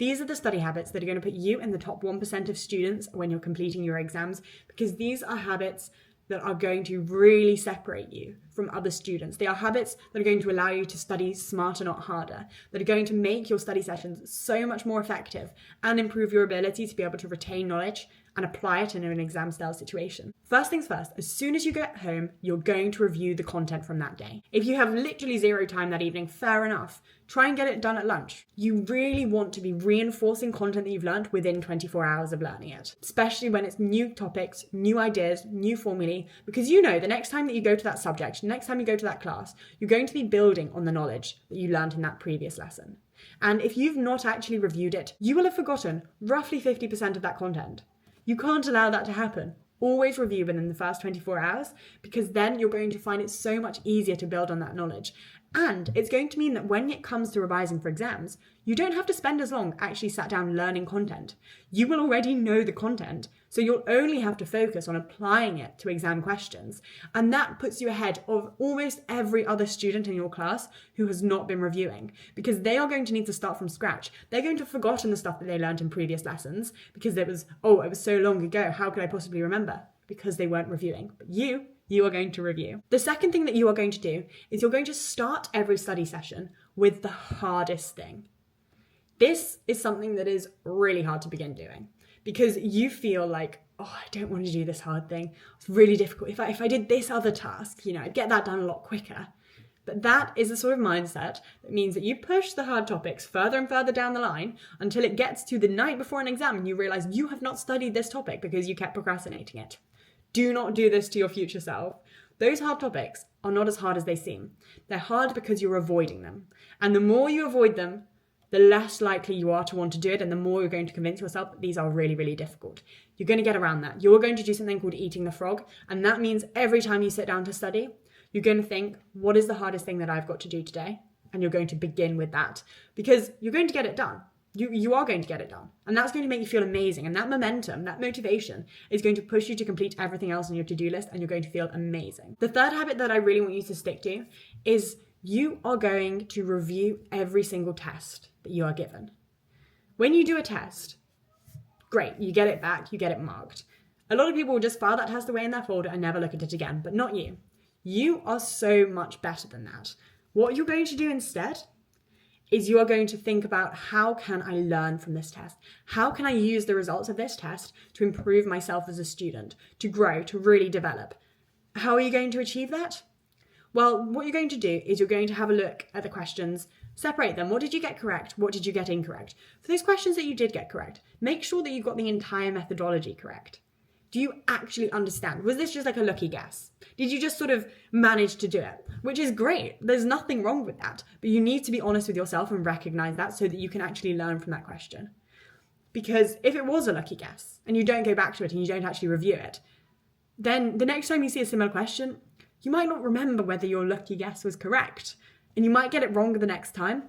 These are the study habits that are going to put you in the top 1% of students when you're completing your exams, because these are habits that are going to really separate you from other students. They are habits that are going to allow you to study smarter, not harder, that are going to make your study sessions so much more effective and improve your ability to be able to retain knowledge and apply it in an exam style situation. First things first, as soon as you get home, you're going to review the content from that day. If you have literally zero time that evening, fair enough. Try and get it done at lunch. You really want to be reinforcing content that you've learned within 24 hours of learning it, especially when it's new topics, new ideas, new formulae, because you know the next time that you go to that subject, next time you go to that class, you're going to be building on the knowledge that you learned in that previous lesson. And if you've not actually reviewed it, you will have forgotten roughly 50% of that content. You can't allow that to happen. Always review within the first 24 hours, because then you're going to find it so much easier to build on that knowledge. And it's going to mean that when it comes to revising for exams, you don't have to spend as long actually sat down learning content. You will already know the content, so you'll only have to focus on applying it to exam questions. And that puts you ahead of almost every other student in your class who has not been reviewing, because they are going to need to start from scratch. They're going to have forgotten the stuff that they learned in previous lessons because it was so long ago, how could I possibly remember? Because they weren't reviewing. But you are going to review. The second thing that you are going to do is you're going to start every study session with the hardest thing. This is something that is really hard to begin doing because you feel like, I don't want to do this hard thing. It's really difficult. If I did this other task, I'd get that done a lot quicker. But that is the sort of mindset that means that you push the hard topics further and further down the line until it gets to the night before an exam and you realize you have not studied this topic because you kept procrastinating it. Do not do this to your future self. Those hard topics are not as hard as they seem. They're hard because you're avoiding them. And the more you avoid them, the less likely you are to want to do it, and the more you're going to convince yourself that these are really, really difficult. You're going to get around that. You're going to do something called eating the frog, and that means every time you sit down to study, you're going to think, what is the hardest thing that I've got to do today? And you're going to begin with that, because you're going to get it done. You are going to get it done. And that's going to make you feel amazing. And that momentum, that motivation is going to push you to complete everything else on your to-do list, and you're going to feel amazing. The third habit that I really want you to stick to is you are going to review every single test that you are given. When you do a test, great, you get it back, you get it marked. A lot of people will just file that test away in their folder and never look at it again, but not you. You are so much better than that. What you're going to do instead is you are going to think about, how can I learn from this test? How can I use the results of this test to improve myself as a student, to grow, to really develop? How are you going to achieve that? Well, what you're going to do is you're going to have a look at the questions, separate them. What did you get correct? What did you get incorrect? For those questions that you did get correct, make sure that you got the entire methodology correct. Do you actually understand? Was this just like a lucky guess? Did you just sort of manage to do it? Which is great. There's nothing wrong with that. But you need to be honest with yourself and recognize that so that you can actually learn from that question. Because if it was a lucky guess and you don't go back to it and you don't actually review it, then the next time you see a similar question, you might not remember whether your lucky guess was correct. And you might get it wrong the next time.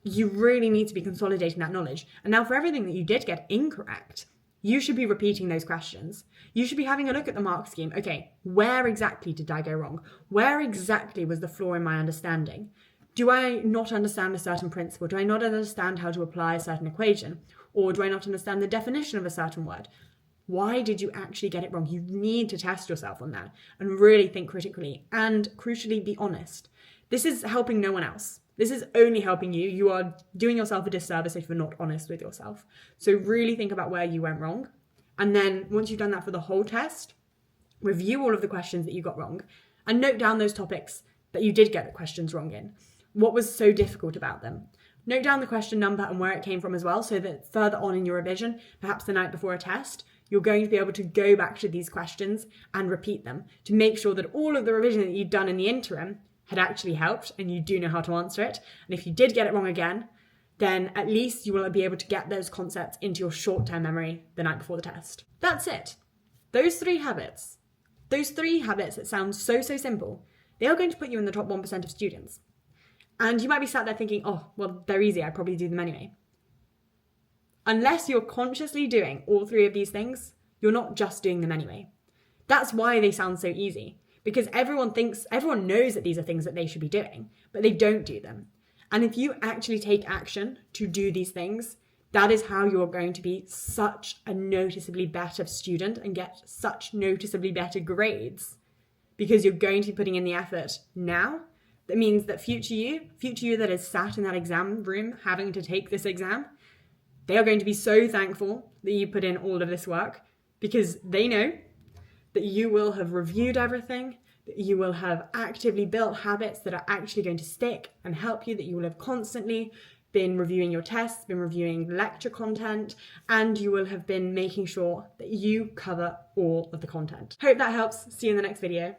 You really need to be consolidating that knowledge. And now for everything that you did get incorrect, you should be repeating those questions. You should be having a look at the mark scheme. Okay, where exactly did I go wrong? Where exactly was the flaw in my understanding? Do I not understand a certain principle? Do I not understand how to apply a certain equation? Or do I not understand the definition of a certain word? Why did you actually get it wrong? You need to test yourself on that and really think critically and crucially be honest. This is helping no one else. This is only helping you. You are doing yourself a disservice if you're not honest with yourself. So really think about where you went wrong. And then once you've done that for the whole test, review all of the questions that you got wrong and note down those topics that you did get the questions wrong in. What was so difficult about them? Note down the question number and where it came from as well, so that further on in your revision, perhaps the night before a test, you're going to be able to go back to these questions and repeat them to make sure that all of the revision that you've done in the interim had actually helped and you do know how to answer it. And if you did get it wrong again, then at least you will be able to get those concepts into your short-term memory the night before the test. That's it. Those three habits that sound so simple, they are going to put you in the top 1% of students. And you might be sat there thinking, oh, well, they're easy, I probably do them anyway. Unless you're consciously doing all three of these things, you're not just doing them anyway. That's why they sound so easy. Because everyone knows that these are things that they should be doing, but they don't do them. And if you actually take action to do these things, That is how you're going to be such a noticeably better student and get such noticeably better grades, because you're going to be putting in the effort now. That means that future you that is sat in that exam room having to take this exam, they are going to be so thankful that you put in all of this work, because they know that you will have reviewed everything, that you will have actively built habits that are actually going to stick and help you, that you will have constantly been reviewing your tests, been reviewing lecture content, and you will have been making sure that you cover all of the content. Hope that helps. See you in the next video.